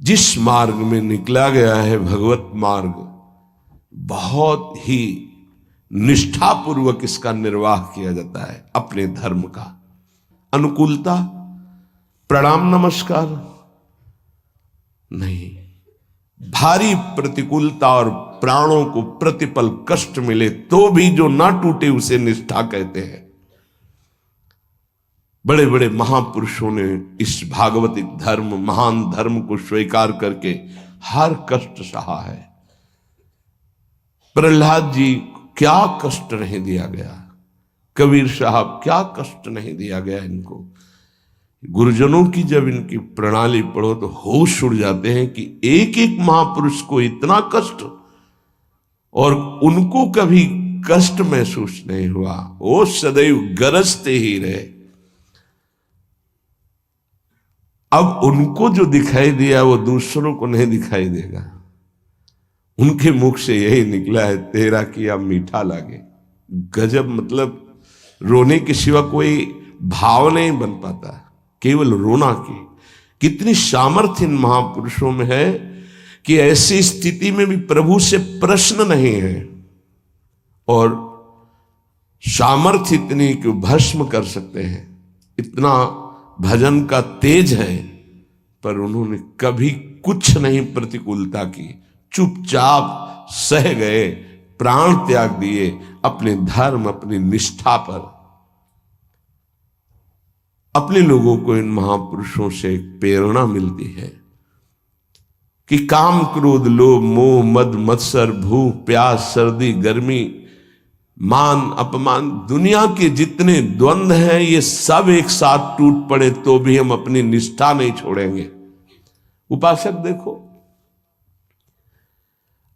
जिस मार्ग में निकला गया है भगवत मार्ग, बहुत ही निष्ठापूर्वक इसका निर्वाह किया जाता है अपने धर्म का। अनुकूलता, प्रणाम नमस्कार नहीं, भारी प्रतिकूलता और प्राणों को प्रतिपल कष्ट मिले तो भी जो ना टूटे उसे निष्ठा कहते हैं। बड़े बड़े महापुरुषों ने इस भागवतिक धर्म, महान धर्म को स्वीकार करके हर कष्ट सहा है। प्रहलाद जी क्या कष्ट नहीं दिया गया, कबीर साहब क्या कष्ट नहीं दिया गया इनको। गुरुजनों की जब इनकी प्रणाली पढ़ो तो होश उड़ जाते हैं कि एक एक महापुरुष को इतना कष्ट और उनको कभी कष्ट महसूस नहीं हुआ, वो सदैव गरजते ही रहे। अब उनको जो दिखाई दिया वो दूसरों को नहीं दिखाई देगा। उनके मुख से यही निकला है, तेरा किया मीठा लागे। गजब, मतलब रोने के सिवा कोई भाव नहीं बन पाता, केवल रोना की। कितनी सामर्थ्य इन महापुरुषों में है कि ऐसी स्थिति में भी प्रभु से प्रश्न नहीं है और सामर्थ्य इतनी कि भस्म कर सकते हैं। इतना भजन का तेज है, पर उन्होंने कभी कुछ नहीं प्रतिकूलता की, चुपचाप सह गए, प्राण त्याग दिए अपने धर्म, अपनी निष्ठा पर। अपने लोगों को इन महापुरुषों से एक प्रेरणा मिलती है कि काम, क्रोध, लोभ, मोह, मद, मत्सर, भूख, प्यास, सर्दी, गर्मी, मान, अपमान, दुनिया के जितने द्वंद्व हैं ये सब एक साथ टूट पड़े तो भी हम अपनी निष्ठा नहीं छोड़ेंगे। उपासक देखो,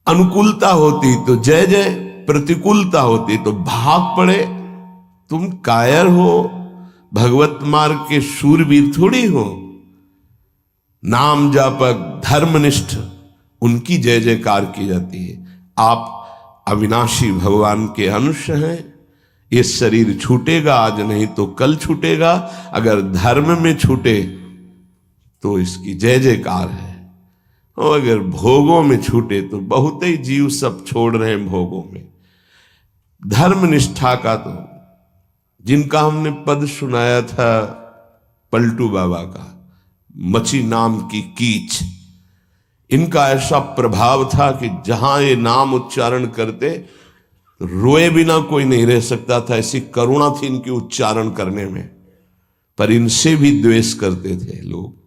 अनुकूलता होती तो जय जय, प्रतिकूलता होती तो भाग पड़े। तुम कायर हो, भगवत मार्ग के शूरवीर थोड़ी हो। नाम जापक, धर्मनिष्ठ, उनकी जय जयकार की जाती है। आप अविनाशी भगवान के अंश हैं। ये शरीर छूटेगा आज, नहीं तो कल छूटेगा। अगर धर्म में छूटे तो इसकी जय जयकार है, और अगर भोगों में छूटे तो बहुत ही जीव सब छोड़ रहे हैं भोगों में। धर्म निष्ठा का तो जिनका हमने पद सुनाया था पलटू बाबा का, मची नाम की कीच, इनका ऐसा प्रभाव था कि जहां ये नाम उच्चारण करते तो रोए बिना कोई नहीं रह सकता था। ऐसी करुणा थी इनकी उच्चारण करने में, पर इनसे भी द्वेष करते थे लोग।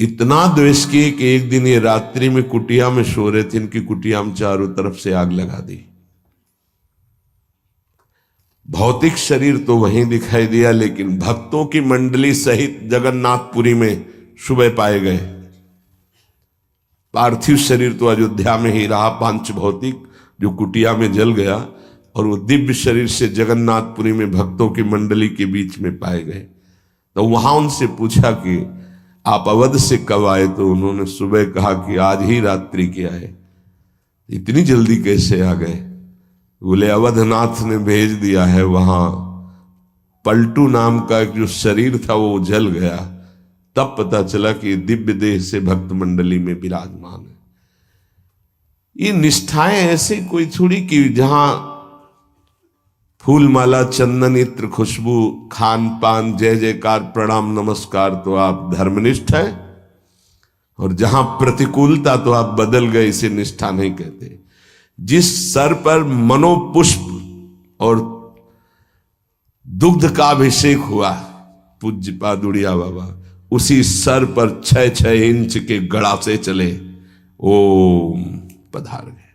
इतना द्वेष किए कि एक दिन ये रात्रि में कुटिया में सो रहे थे, इनकी कुटिया में चारों तरफ से आग लगा दी। भौतिक शरीर तो वहीं दिखाई दिया, लेकिन भक्तों की मंडली सहित जगन्नाथपुरी में सुबह पाए गए। पार्थिव शरीर तो अयोध्या में ही रहा, पांच भौतिक जो कुटिया में जल गया, और वो दिव्य शरीर से जगन्नाथपुरी में भक्तों की मंडली के बीच में पाए गए। तो वहां उनसे पूछा कि आप अवध से कब आए, तो उन्होंने सुबह कहा कि आज ही रात्रि के आए। इतनी जल्दी कैसे आ गए? बोले अवधनाथ ने भेज दिया है। वहां पलटू नाम का एक जो शरीर था वो जल गया, तब पता चला कि दिव्य देह से भक्त मंडली में विराजमान है। ये निष्ठाएं ऐसे कोई थोड़ी कि जहां फूल माला, चंदन, इत्र, खुशबू, खान पान, जय जयकार, प्रणाम नमस्कार तो आप धर्मनिष्ठ हैं, और जहां प्रतिकूलता तो आप बदल गए, इसे निष्ठा नहीं कहते। जिस सर पर मनोपुष्प और दुग्ध का अभिषेक हुआ पूज्य पादुड़िया बाबा, उसी सर पर 6-6 इंच के गड़ा से चले, ओम पधार गए।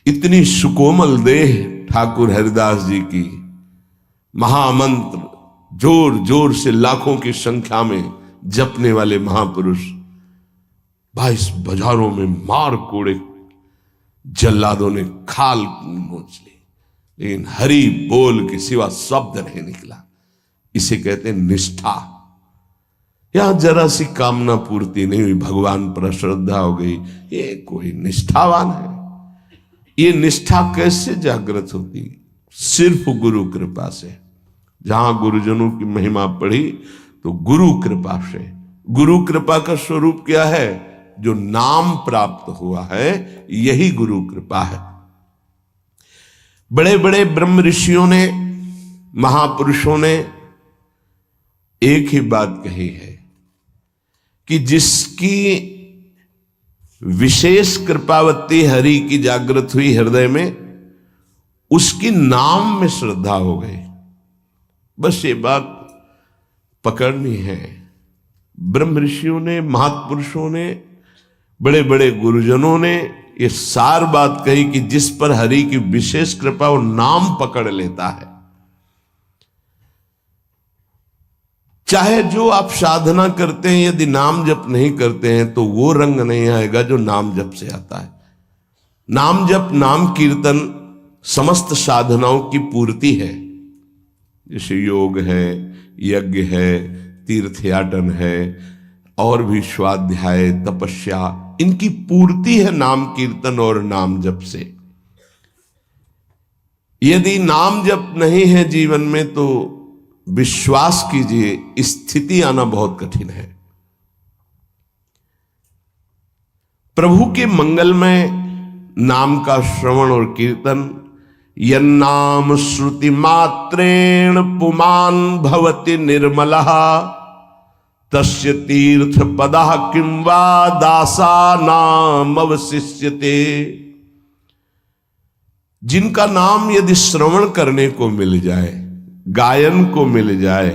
इतनी सुकोमल देह ठाकुर हरिदास जी की, महामंत्र जोर जोर से लाखों की संख्या में जपने वाले महापुरुष 22 बाजारों में मार कोड़े जल्लादों ने खाल नोच ली, लेकिन हरि बोल के सिवा शब्द नहीं निकला। इसे कहते हैं निष्ठा। यहां जरा सी कामना पूर्ति नहीं हुई, भगवान पर श्रद्धा हो गई, ये कोई निष्ठावान है? ये निष्ठा कैसे जागृत होती? सिर्फ गुरु कृपा से। जहां गुरुजनों की महिमा पढ़ी तो गुरु कृपा से, गुरु कृपा का स्वरूप क्या है? जो नाम प्राप्त हुआ है यही गुरु कृपा है। बड़े बड़े ब्रह्म ऋषियों ने, महापुरुषों ने एक ही बात कही है कि जिसकी विशेष कृपावती हरि की जागृत हुई हृदय में, उसकी नाम में श्रद्धा हो गई। बस ये बात पकड़नी है। ब्रह्म ऋषियों ने, महापुरुषों ने, बड़े बड़े गुरुजनों ने ये सार बात कही कि जिस पर हरि की विशेष कृपा, वो नाम पकड़ लेता है। चाहे जो आप साधना करते हैं, यदि नाम जप नहीं करते हैं तो वो रंग नहीं आएगा जो नाम जप से आता है। नाम जप, नाम कीर्तन समस्त साधनाओं की पूर्ति है। जैसे योग है, यज्ञ है, तीर्थयाटन है, और भी स्वाध्याय, तपस्या, इनकी पूर्ति है नाम कीर्तन और नाम जप से। यदि नाम जप नहीं है जीवन में तो विश्वास कीजिए स्थिति आना बहुत कठिन है। प्रभु के मंगलमय नाम का श्रवण और कीर्तन, यन्नाम श्रुति मात्रेण पुमान भवति निर्मलः तस्य तीर्थ पदः किं वा दासानाम अवशिष्यते। जिनका नाम यदि श्रवण करने को मिल जाए, गायन को मिल जाए,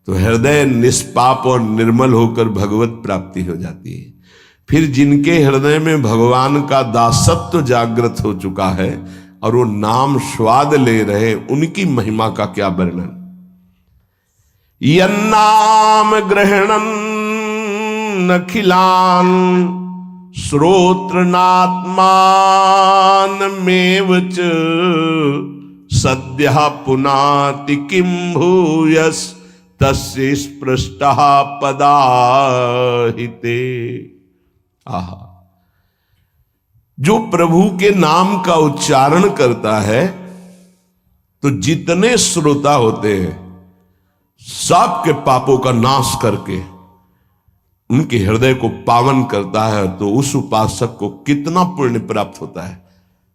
तो हृदय निष्पाप और निर्मल होकर भगवत प्राप्ति हो जाती है। फिर जिनके हृदय में भगवान का दासत्व जागृत हो चुका है और वो नाम स्वाद ले रहे, उनकी महिमा का क्या वर्णन। यन्नाम ग्रहणन् अखिलान् श्रोत्रनात्मानमेव च सद्यः पुनाति किं भूयस् तस्य स्पृष्टः पदाहिते। आहा, जो प्रभु के नाम का उच्चारण करता है तो जितने श्रोता होते हैं सबके पापों का नाश करके उनके हृदय को पावन करता है। तो उस उपासक को कितना पुण्य प्राप्त होता है,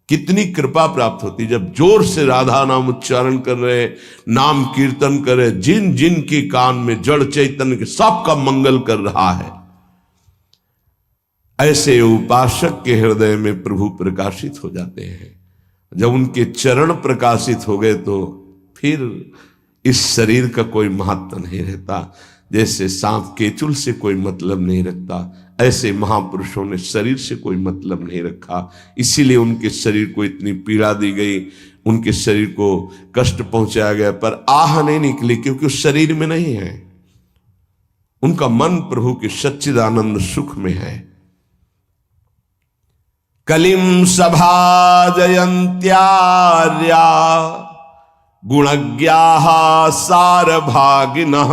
कितनी कृपा प्राप्त होती है। जब जोर से राधा नाम उच्चारण कर रहे, नाम कीर्तन करे, जिन जिन के कान में जड़ चैतन्य के सबका मंगल कर रहा है, ऐसे उपासक के हृदय में प्रभु प्रकाशित हो जाते हैं। जब उनके चरण प्रकाशित हो गए तो फिर इस शरीर का कोई महत्व नहीं रहता। जैसे सांप केचुल से कोई मतलब नहीं रखता, ऐसे महापुरुषों ने शरीर से कोई मतलब नहीं रखा। इसीलिए उनके शरीर को इतनी पीड़ा दी गई, उनके शरीर को कष्ट पहुंचाया गया, पर आह नहीं निकली, क्योंकि उस शरीर में नहीं है। उनका मन प्रभु के सच्चिदानंद सुख में है। कलिम सभाजयन्त्यार्या गुणज्ञाः सारभागिनः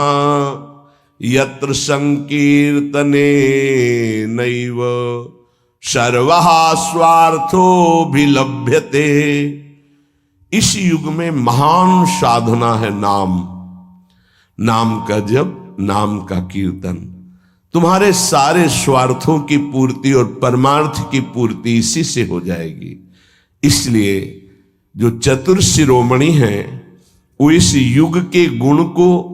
यत्र संकीर्तने नैव सर्वः स्वार्थोऽभिलभ्यते। इस युग में महान साधना है नाम, नाम का जप, नाम का कीर्तन। तुम्हारे सारे स्वार्थों की पूर्ति और परमार्थ की पूर्ति इसी से हो जाएगी। इसलिए जो चतुर शिरोमणि हैं वो इस युग के गुण को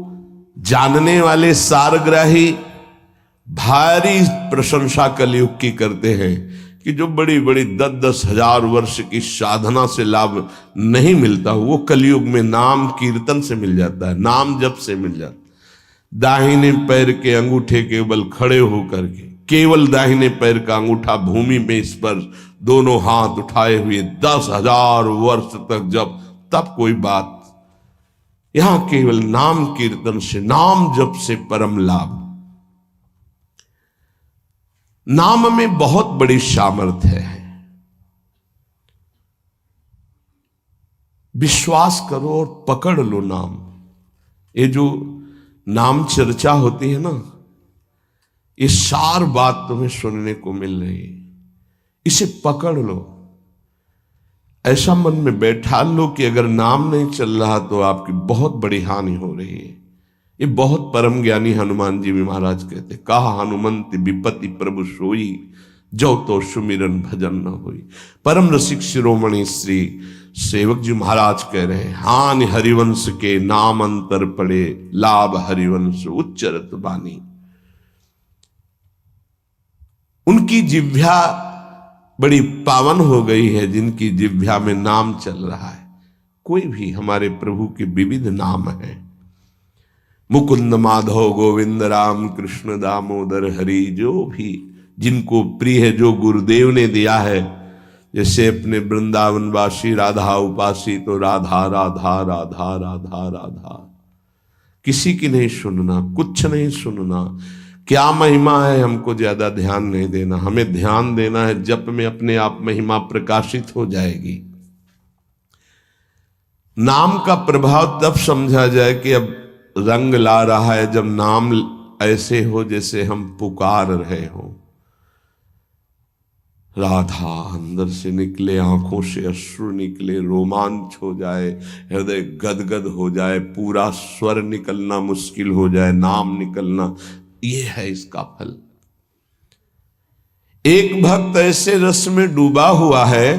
जानने वाले सारग्राही भारी प्रशंसा कलयुग की करते हैं कि जो बड़ी बड़ी 10-10 हजार वर्ष की साधना से लाभ नहीं मिलता, वो कलयुग में नाम कीर्तन से मिल जाता है, नाम जप से मिल जाता है। दाहिने पैर के अंगूठे के बल खड़े होकर के, केवल दाहिने पैर का अंगूठा भूमि में स्पर्श, दोनों हाथ उठाए हुए 10,000 वर्ष तक जब, तब कोई बात। यहां केवल नाम कीर्तन से, नाम जप से परम लाभ। नाम में बहुत बड़ी सामर्थ्य है। विश्वास करो और पकड़ लो नाम। ये जो नाम चर्चा होती है ना, ये सार बात तुम्हें सुनने को मिल रही है, इसे पकड़ लो। ऐसा मन में बैठा लो कि अगर नाम नहीं चल रहा तो आपकी बहुत बड़ी हानि हो रही है। ये बहुत परम ज्ञानी हनुमान जी भी महाराज कहते, कहा हनुमंत विपत्ति प्रभु सोई, जो तो सुमिरन भजन न होई। परम रसिक शिरोमणि श्री सेवक जी महाराज कह रहे हैं, हानि हरिवंश के नाम अंतर पड़े, लाभ हरिवंश उच्चरत बानी। उनकी जिह्वा बड़ी पावन हो गई है, जिनकी जिह्वा में नाम चल रहा है। कोई भी हमारे प्रभु के विविध नाम हैं, मुकुंद माधव गोविंद राम कृष्ण दामोदर हरि, जो भी जिनको प्रिय है, जो गुरुदेव ने दिया है। जैसे अपने वृंदावनवासी राधा उपासी, तो राधा राधा राधा राधा राधा, किसी की नहीं सुनना, कुछ नहीं सुनना। क्या महिमा है हमको ज्यादा ध्यान नहीं देना, हमें ध्यान देना है जप में अपने आप महिमा प्रकाशित हो जाएगी। नाम का प्रभाव तब समझा जाए कि अब रंग ला रहा है, जब नाम ऐसे हो जैसे हम पुकार रहे हो। राधा अंदर से निकले, आंखों से अश्रु निकले, रोमांच हो जाए, हृदय गदगद हो जाए, पूरा स्वर निकलना मुश्किल हो जाए, नाम निकलना, ये है इसका फल। एक भक्त ऐसे रस में डूबा हुआ है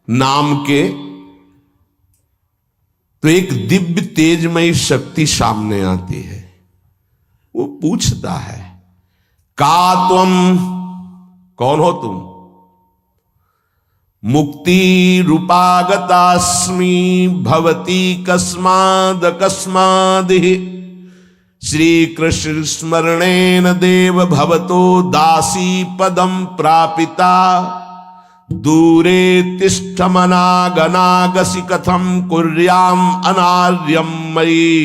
नाम के, तो एक दिव्य तेजमयी शक्ति सामने आती है। वो पूछता है, का तुम, कौन हो तुम? मुक्ति रूपागतास्मि भवती कस्माद कस्मादिहि, श्री कृष्ण स्मरणेन देव भवतो दासी पदम प्रापिता, दूरे तिष्ठमनागनागसि कथम कुर्याम अनार्यम मयि,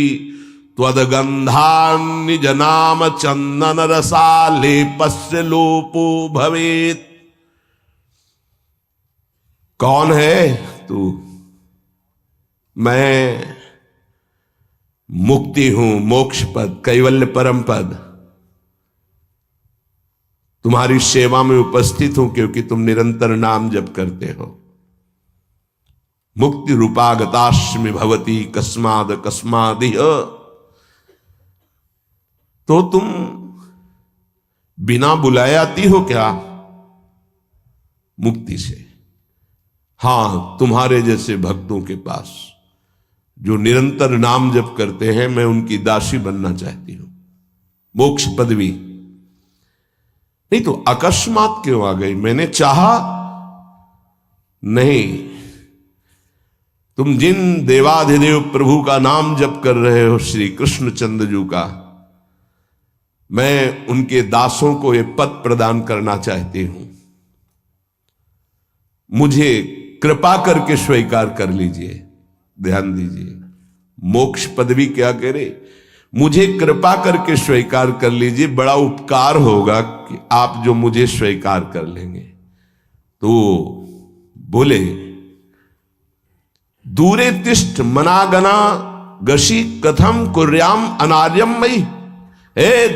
त्वदगंधान्निज नाम चंदन रसालेपस्य लोपो भवेत्। कौन है तू? मैं मुक्ति हूं, मोक्ष पद, कैवल्य परम पद, तुम्हारी सेवा में उपस्थित हूं, क्योंकि तुम निरंतर नाम जप करते हो। मुक्ति रूपागतास्मि भवती कस्माद कस्मादिह, तो तुम बिना बुलाए आती हो क्या? मुक्ति से। हां, तुम्हारे जैसे भक्तों के पास जो निरंतर नाम जप करते हैं, मैं उनकी दासी बनना चाहती हूं, मोक्ष पदवी। नहीं तो अकस्मात क्यों आ गई? मैंने चाहा नहीं। तुम जिन देवाधिदेव प्रभु का नाम जप कर रहे हो, श्री कृष्ण चंद्र जी का, मैं उनके दासों को ये पद प्रदान करना चाहती हूं। मुझे कृपा करके स्वीकार कर लीजिए। ध्यान दीजिए, मोक्ष पदवी क्या करे? मुझे कृपा करके स्वीकार कर लीजिए, बड़ा उपकार होगा कि आप जो मुझे स्वीकार कर लेंगे। तो बोले, दूरे तिष्ठ मनागना गशी कथम कुर्याम अनार्यम मई,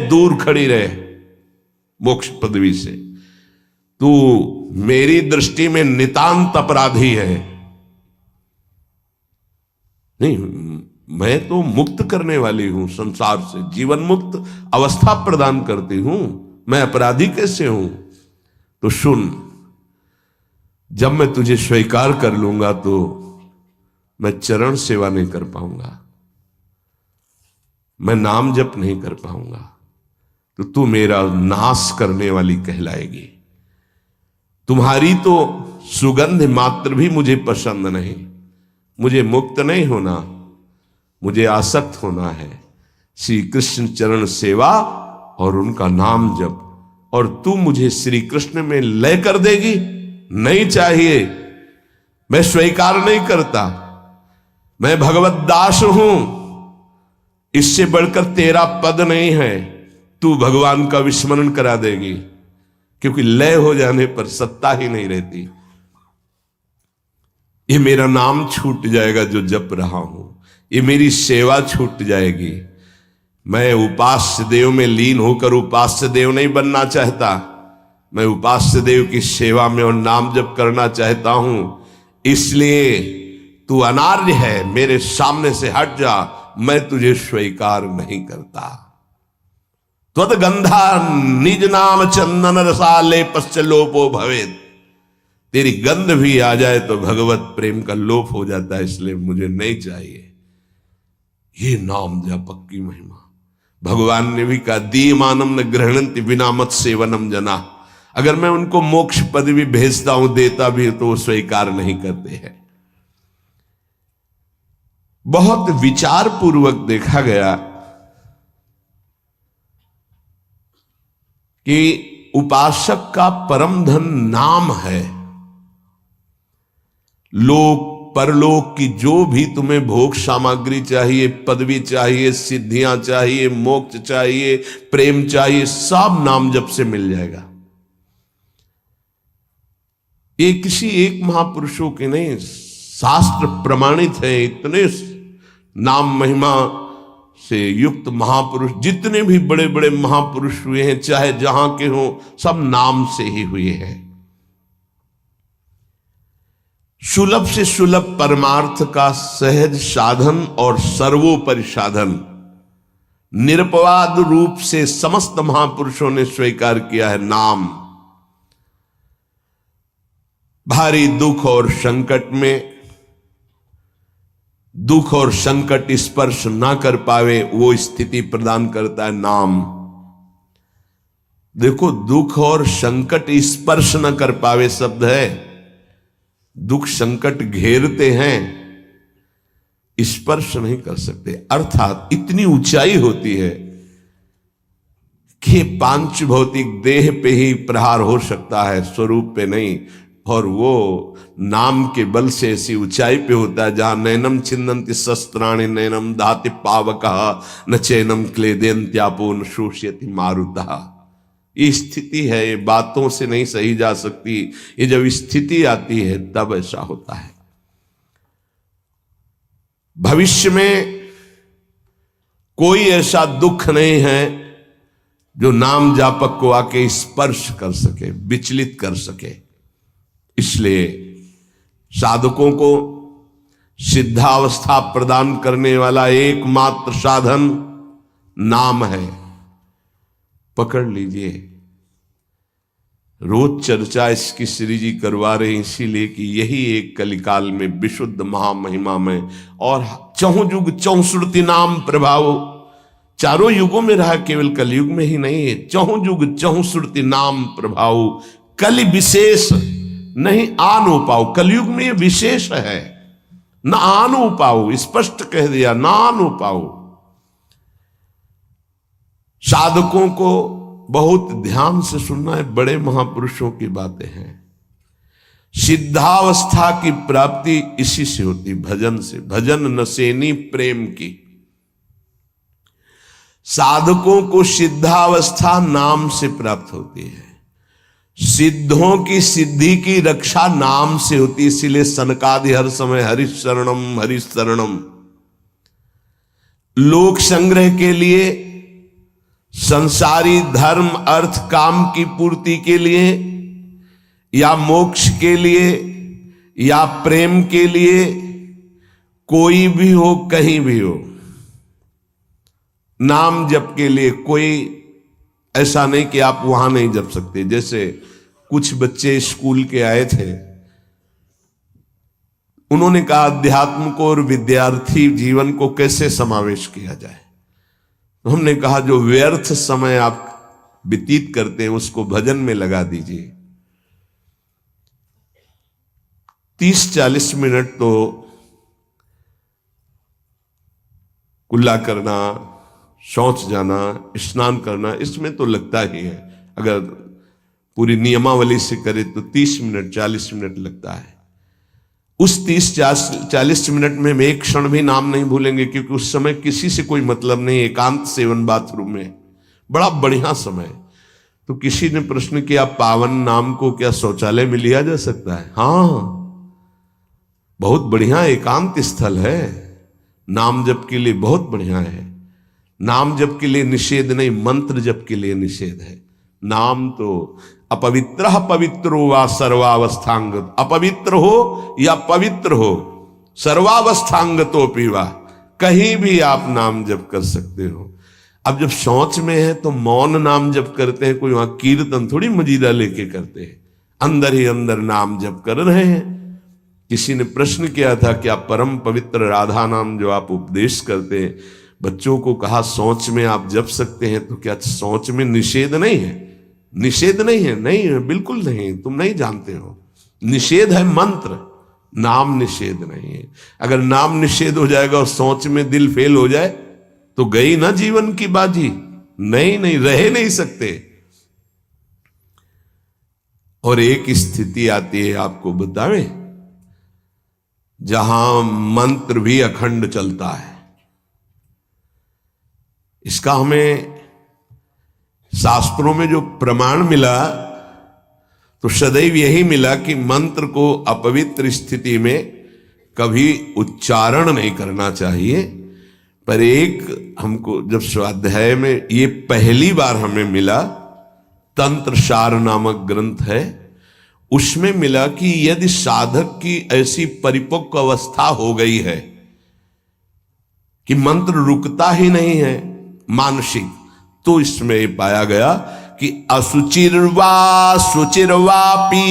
दूर खड़ी रहे मोक्ष पदवी से, तू मेरी दृष्टि में नितांत अपराधी है। नहीं, मैं तो मुक्त करने वाली हूं, संसार से जीवन मुक्त अवस्था प्रदान करती हूं, मैं अपराधी कैसे हूं? तो सुन, जब मैं तुझे स्वीकार कर लूंगा तो मैं चरण सेवा नहीं कर पाऊंगा, मैं नाम जप नहीं कर पाऊंगा, तो तू मेरा नाश करने वाली कहलाएगी। तुम्हारी तो सुगंध मात्र भी मुझे पसंद नहीं। मुझे मुक्त नहीं होना, मुझे आसक्त होना है श्री कृष्ण चरण सेवा और उनका नाम जप। और तू मुझे श्री कृष्ण में लय कर देगी? नहीं चाहिए, मैं स्वीकार नहीं करता। मैं भगवत दास हूं, इससे बढ़कर तेरा पद नहीं है। तू भगवान का विस्मरण करा देगी, क्योंकि लय हो जाने पर सत्ता ही नहीं रहती। ये मेरा नाम छूट जाएगा जो जप रहा हूं, ये मेरी सेवा छूट जाएगी। मैं उपास्य देव में लीन होकर उपास्य देव नहीं बनना चाहता, मैं उपास्य देव की सेवा में और नाम जप करना चाहता हूं। इसलिए तू अनार्य है, मेरे सामने से हट जा, मैं तुझे स्वीकार नहीं करता। त्वद्गंधा निज नाम चंदन रसाले पश्चलोपो भवेत। तेरी गंध भी आ जाए तो भगवत प्रेम का लोप हो जाता है, इसलिए मुझे नहीं चाहिए। ये नाम जापक की महिमा। भगवान ने भी कहा दीयमानम न गृह्णन्ति बिना मत सेवनम जना। अगर मैं उनको मोक्ष पदवी भेजता हूं, देता भी, तो वो स्वीकार नहीं करते हैं। बहुत विचार पूर्वक देखा गया कि उपासक का परम धन नाम है। लोक परलोक की जो भी तुम्हें भोग सामग्री चाहिए, पदवी चाहिए, सिद्धियां चाहिए, मोक्ष चाहिए, प्रेम चाहिए, सब नाम जप से मिल जाएगा। ये किसी एक महापुरुषों के नहीं, शास्त्र प्रमाणित है। इतने नाम महिमा से युक्त महापुरुष, जितने भी बड़े बड़े महापुरुष हुए हैं, चाहे जहां के हों, सब नाम से ही हुए हैं। सुलभ से सुलभ परमार्थ का सहज साधन और सर्वोपरि साधन निरपवाद रूप से समस्त महापुरुषों ने स्वीकार किया है नाम। भारी दुख और संकट में, दुख और संकट स्पर्श ना कर पावे, वो स्थिति प्रदान करता है नाम। देखो, दुख और संकट स्पर्श न कर पावे शब्द है। दुख संकट घेरते हैं, स्पर्श नहीं कर सकते। अर्थात इतनी ऊंचाई होती है कि पांच भौतिक देह पे ही प्रहार हो सकता है, स्वरूप पे नहीं। और वो नाम के बल से ऐसी ऊंचाई पे होता है जहां नैनम छिन्नन्ति शस्त्राणि नैनम दाति पावकः न चैनम क्लेदयन्त्यापो न शोष्यति मारुतः। ये स्थिति है, ये बातों से नहीं सही जा सकती। ये जब स्थिति आती है तब ऐसा होता है। भविष्य में कोई ऐसा दुख नहीं है जो नाम जापक को आके स्पर्श कर सके, विचलित कर सके। इसलिए साधकों को सिद्धावस्था प्रदान करने वाला एकमात्र साधन नाम है। पकड़ लीजिए। रोज चर्चा इसकी श्री जी करवा रहे हैं, इसीलिए कि यही एक कलिकाल में विशुद्ध महामहिमा में और चहुं युग चौसुरति नाम प्रभाव, चारों युगों में रहा, केवल कलयुग में ही नहीं है। चहुं युग चहुसुरति नाम प्रभाव, कलि विशेष नहीं आनो पाओ। कलयुग में ये विशेष है, न आनो पाओ, स्पष्ट कह दिया, ना आनो पाओ। साधकों को बहुत ध्यान से सुनना है, बड़े महापुरुषों की बातें हैं। सिद्धावस्था की प्राप्ति इसी से होती, भजन से। भजन नसेनी प्रेम की। साधकों को सिद्धावस्था नाम से प्राप्त होती है। सिद्धों की सिद्धि की रक्षा नाम से होती, इसीलिए सनकादि हर समय हरिश शरणम हरिश शरणम। लोक संग्रह के लिए, संसारी धर्म अर्थ काम की पूर्ति के लिए, या मोक्ष के लिए, या प्रेम के लिए, कोई भी हो, कहीं भी हो, नाम जप के लिए कोई ऐसा नहीं कि आप वहां नहीं जप सकते। जैसे कुछ बच्चे स्कूल के आए थे, उन्होंने कहा अध्यात्म को और विद्यार्थी जीवन को कैसे समावेश किया जाए। तो हमने कहा जो व्यर्थ समय आप व्यतीत करते हैं उसको भजन में लगा दीजिए। 30-40 मिनट तो कुल्ला करना, शौच जाना, स्नान करना, इसमें तो लगता ही है। अगर पूरी नियमावली से करे तो 30 मिनट 40 मिनट लगता है। उस 30-40 मिनट में हम एक क्षण भी नाम नहीं भूलेंगे, क्योंकि उस समय किसी से कोई मतलब नहीं, एकांत सेवन बाथरूम में, बड़ा बढ़िया समय। तो किसी ने प्रश्न किया पावन नाम को क्या शौचालय में लिया जा सकता है? हाँ, बहुत बढ़िया एकांत स्थल है, नाम जप के लिए बहुत बढ़िया है। नाम जप के लिए निषेध नहीं, मंत्र जप के लिए निषेध है। नाम तो अपवित्र पवित्रो वा सर्वावस्थांग, अपवित्र हो या पवित्र हो, सर्वावस्थांग तो पीवा, कहीं भी आप नाम जप कर सकते हो। अब जब शौच में है तो मौन नाम जप करते हैं, कोई वहां कीर्तन थोड़ी मजीरा लेके करते हैं, अंदर ही अंदर नाम जप कर रहे हैं। किसी ने प्रश्न किया था कि आप परम पवित्र राधा नाम जो आप उपदेश करते हैं, बच्चों को कहा शौच में आप जप सकते हैं, तो क्या शौच में निषेध नहीं है? निषेध नहीं है, नहीं है, बिल्कुल नहीं, तुम नहीं जानते हो। निषेध है मंत्र, नाम निषेध नहीं है। अगर नाम निषेध हो जाएगा और शौच में दिल फेल हो जाए तो गई ना जीवन की बाजी, नहीं नहीं, रह नहीं सकते। और एक स्थिति आती है, आपको बतावे, जहां मंत्र भी अखंड चलता है। इसका हमें शास्त्रों में जो प्रमाण मिला तो सदैव यही मिला कि मंत्र को अपवित्र स्थिति में कभी उच्चारण नहीं करना चाहिए। पर एक हमको जब स्वाध्याय में ये पहली बार हमें मिला, तंत्र सार नामक ग्रंथ है, उसमें मिला कि यदि साधक की ऐसी परिपक्व अवस्था हो गई है कि मंत्र रुकता ही नहीं है मानसिक, तो इसमें पाया गया कि असुचिर्वा शुचिर्वापि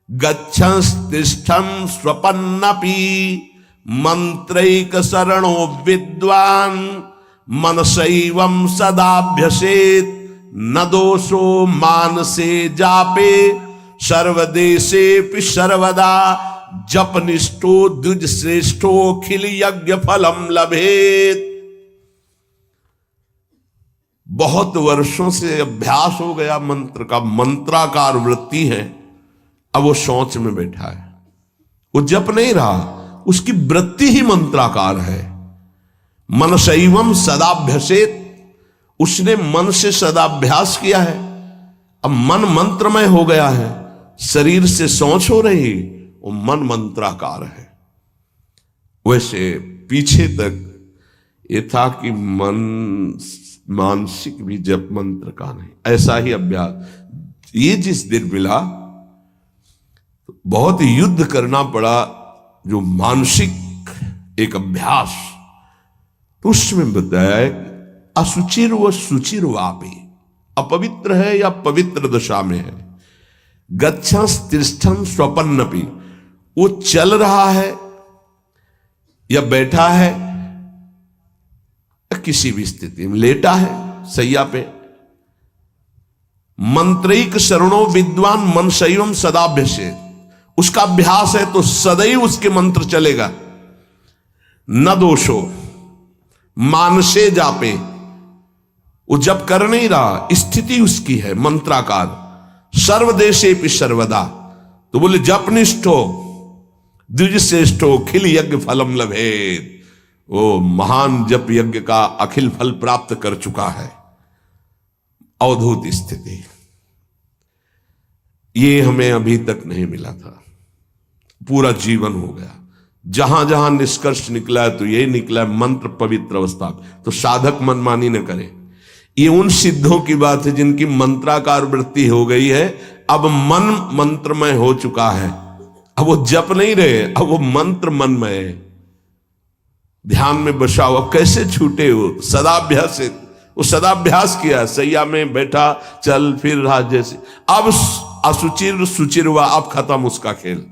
गच्छंस्तिष्ठं स्वपन्नपि मंत्रैक शरणो विद्वान मनसैवं सदाभ्यसेत न दोषो मानसे जापे सर्वदेशेपि सर्वदा जपनिष्ठो द्विज श्रेष्ठो खिल यज्ञ फलम लभेत। बहुत वर्षों से अभ्यास हो गया मंत्र का, मंत्राकार वृत्ति है, अब वो शौच में बैठा है, वो जप नहीं रहा, उसकी वृत्ति ही मंत्राकार है। मनसैवम सदाभ्यसेत, उसने मन से सदाभ्यास किया है, अब मन मंत्रमय हो गया है, शरीर से शौच हो रही, वो मन मंत्राकार है। वैसे पीछे तक ये था कि मन मानसिक भी जप मंत्र का नहीं, ऐसा ही अभ्यास। ये जिस दिन मिला तो बहुत युद्ध करना पड़ा, जो मानसिक एक अभ्यास, तो उसमें बताया असुचिर व सुचिर वापी, अपवित्र है या पवित्र दशा में है, गच्छंस तिष्ठं स्वपन्नपि, वो चल रहा है या बैठा है, किसी भी स्थिति में लेटा है सैया पे, मंत्रिक शरणों विद्वान मनसैवम सदाभ्यसेत, उसका अभ्यास है तो सदैव उसके मंत्र चलेगा। न दोषो मानसे जापे, वो जब कर नहीं रहा, स्थिति उसकी है मंत्राकार। सर्वदेशे भी सर्वदा, तो बोले जपनिष्ठो द्विज श्रेष्ठो खिल यज्ञ फलम लभेत, वो महान जप यज्ञ का अखिल फल प्राप्त कर चुका है। अवधूत स्थिति, ये हमें अभी तक नहीं मिला था, पूरा जीवन हो गया। जहां जहां निष्कर्ष निकला है तो यही निकला है, मंत्र पवित्र अवस्था। तो साधक मनमानी न करे। ये उन सिद्धों की बात है जिनकी मंत्राकार वृत्ति हो गई है, अब मन मंत्रमय हो चुका है, अब वो जप नहीं रहे, अब वो मंत्र मनमय है, ध्यान में बसा हुआ। कैसे छूटे वो सदाभ्यास, वो सदाभ्यास किया, सैया में बैठा चल फिर रहा जैसे। अब असुचिर सुचिर हुआ, अब खत्म उसका खेल।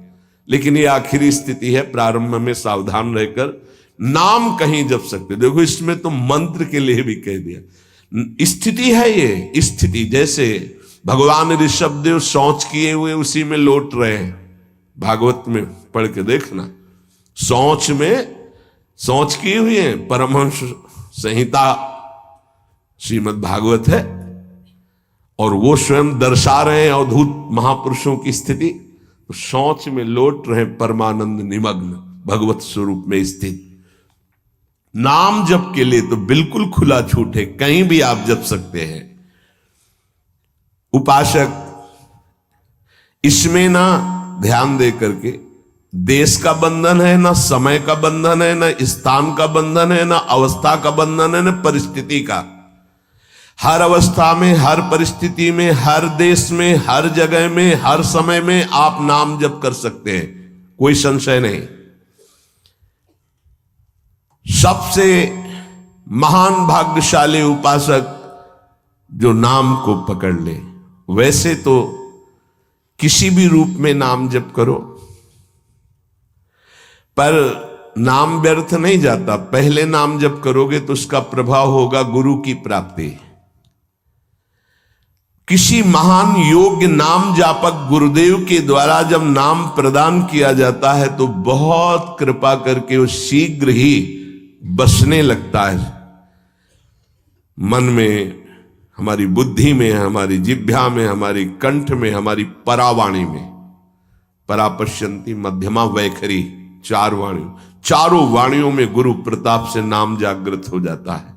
लेकिन ये आखिरी स्थिति है, प्रारंभ में सावधान रहकर नाम कहीं जप सकते। देखो इसमें तो मंत्र के लिए भी कह दिया, स्थिति है ये स्थिति। जैसे भगवान ऋषभदेव शौच किए हुए उसी में लौट रहे हैं, भागवत में पढ़ के देखना, शौच में शौच किए हुए हैं। परमहंस संहिता श्रीमद् भागवत है और वो स्वयं दर्शा रहे हैं अवधूत महापुरुषों की स्थिति, तो शौच में लौट रहे परमानंद निमग्न भगवत स्वरूप में स्थित। नाम जप के लिए तो बिल्कुल खुला छूट है, कहीं भी आप जप सकते हैं। उपासक इसमें ना ध्यान दे करके, देश का बंधन है ना, समय का बंधन है ना, स्थान का बंधन है ना, अवस्था का बंधन है ना, परिस्थिति का। हर अवस्था में, हर परिस्थिति में, हर देश में, हर जगह में, हर समय में आप नाम जप कर सकते हैं, कोई संशय नहीं। सबसे महान भाग्यशाली उपासक जो नाम को पकड़ ले। वैसे तो किसी भी रूप में नाम जप करो, पर नाम व्यर्थ नहीं जाता। पहले नाम जप करोगे तो उसका प्रभाव होगा गुरु की प्राप्ति। किसी महान योग्य नाम जापक गुरुदेव के द्वारा जब नाम प्रदान किया जाता है तो बहुत कृपा करके वो शीघ्र ही बसने लगता है मन में, हमारी बुद्धि में, हमारी जिह्वा में, हमारी कंठ में, हमारी परावाणी में। परापश्यंती मध्यमा वैखरी, चारों वाणियों में गुरु प्रताप से नाम जागृत हो जाता है।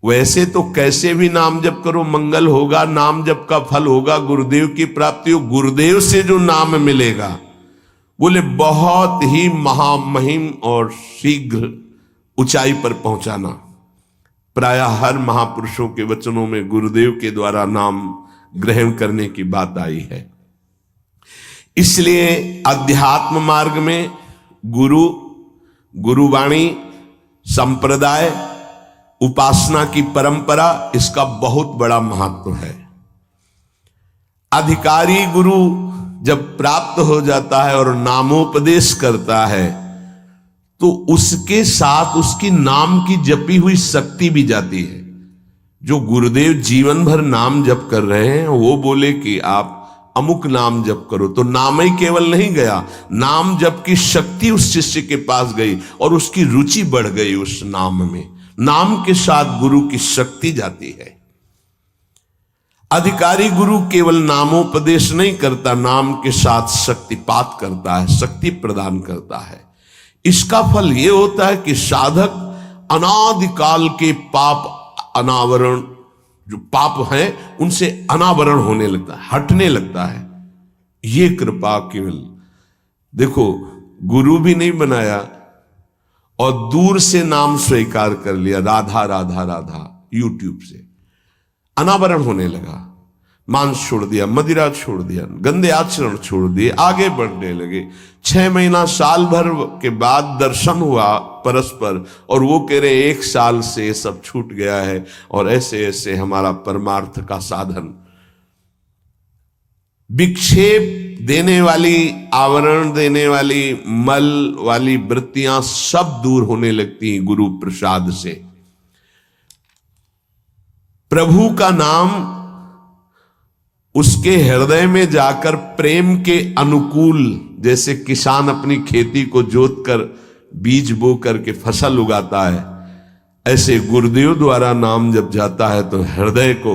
वैसे तो कैसे भी नाम जप करो मंगल होगा, नाम जप का फल होगा, गुरुदेव की प्राप्ति हो। गुरुदेव से जो नाम मिलेगा बोले बहुत ही महामहिम और शीघ्र ऊंचाई पर पहुंचाना। प्रायः हर महापुरुषों के वचनों में गुरुदेव के द्वारा नाम ग्रहण करने की बात आई है। इसलिए अध्यात्म मार्ग में गुरु, गुरुवाणी, संप्रदाय, उपासना की परंपरा, इसका बहुत बड़ा महत्व है। अधिकारी गुरु जब प्राप्त हो जाता है और नामोपदेश करता है तो उसके साथ उसकी नाम की जपी हुई शक्ति भी जाती है। जो गुरुदेव जीवन भर नाम जप कर रहे हैं वो बोले कि आप अमुक नाम जप करो, तो नाम ही केवल नहीं गया, नाम जप की शक्ति उस शिष्य के पास गई और उसकी रुचि बढ़ गई उस नाम में। नाम के साथ गुरु की शक्ति जाती है। अधिकारी गुरु केवल नामोपदेश नहीं करता, नाम के साथ शक्तिपात करता है, शक्ति प्रदान करता है। इसका फल यह होता है कि साधक अनादिकाल के पाप अनावरण, जो पाप हैं उनसे अनावरण होने लगता है, हटने लगता है। ये कृपा केवल देखो, गुरु भी नहीं बनाया और दूर से नाम स्वीकार कर लिया, राधा राधा राधा, यूट्यूब से अनावरण होने लगा। मांस छोड़ दिया, मदिरा छोड़ दिया, गंदे आचरण छोड़ दिए, आगे बढ़ने लगे। 6 महीना साल भर के बाद दर्शन हुआ परस्पर और वो कह रहे 1 साल से सब छूट गया है और ऐसे ऐसे हमारा परमार्थ का साधन। विक्षेप देने वाली, आवरण देने वाली, मल वाली वृत्तियां सब दूर होने लगती हैं गुरु प्रसाद से। प्रभु का नाम उसके हृदय में जाकर प्रेम के अनुकूल, जैसे किसान अपनी खेती को जोत कर बीज बो करके फसल उगाता है, ऐसे गुरुदेव द्वारा नाम जब जाता है तो हृदय को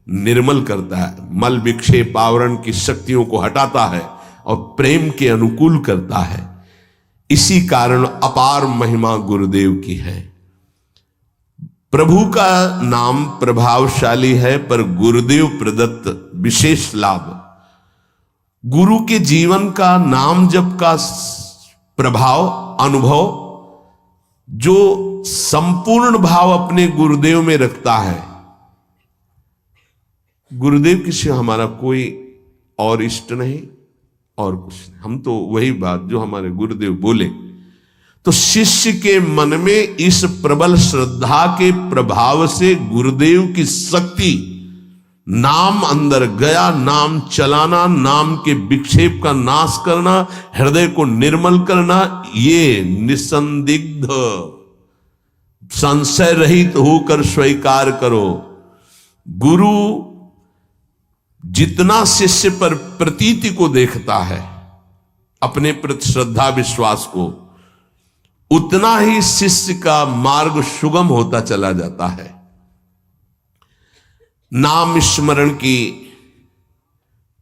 निर्मल करता है, मल विक्षेप आवरण की शक्तियों को हटाता है और प्रेम के अनुकूल करता है। इसी कारण अपार महिमा गुरुदेव की है। प्रभु का नाम प्रभावशाली है, पर गुरुदेव प्रदत्त विशेष लाभ। गुरु के जीवन का नाम जप का प्रभाव, अनुभव, जो संपूर्ण भाव अपने गुरुदेव में रखता है। गुरुदेव के सिवा हमारा कोई और इष्ट नहीं और कुछ नहीं, हम तो वही बात जो हमारे गुरुदेव बोले। तो शिष्य के मन में इस प्रबल श्रद्धा के प्रभाव से गुरुदेव की शक्ति, नाम अंदर गया, नाम चलाना, नाम के विक्षेप का नाश करना, हृदय को निर्मल करना, ये निसंदिग्ध संशय रहित होकर स्वीकार करो। गुरु जितना शिष्य पर प्रतीति को देखता है, अपने प्रति श्रद्धा विश्वास को, उतना ही शिष्य का मार्ग सुगम होता चला जाता है। नाम स्मरण की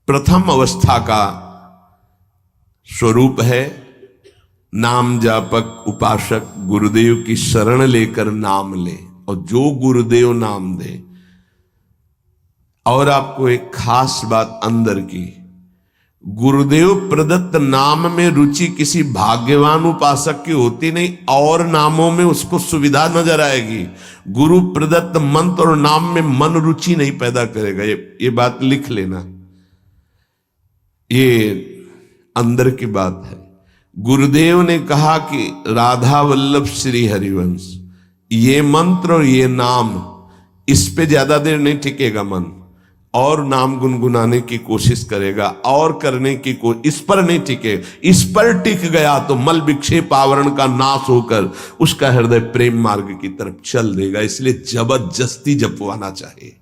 प्रथम अवस्था का स्वरूप है नाम जापक उपासक गुरुदेव की शरण लेकर नाम ले, और जो गुरुदेव नाम दे। और आपको एक खास बात अंदर की, गुरुदेव प्रदत्त नाम में रुचि किसी भाग्यवान उपासक की होती नहीं, और नामों में उसको सुविधा नजर आएगी। गुरु प्रदत्त मंत्र और नाम में मन रुचि नहीं पैदा करेगा। ये बात लिख लेना, ये अंदर की बात है। गुरुदेव ने कहा कि राधा वल्लभ श्री हरिवंश, ये मंत्र और ये नाम, इस पे ज्यादा देर नहीं टिकेगा मन, और नाम गुनगुनाने की कोशिश करेगा और करने की इस पर नहीं टिके। इस पर टिक गया तो मल विक्षेप आवरण का नाश होकर उसका हृदय प्रेम मार्ग की तरफ चल देगा। इसलिए जबरदस्ती जपवाना चाहिए।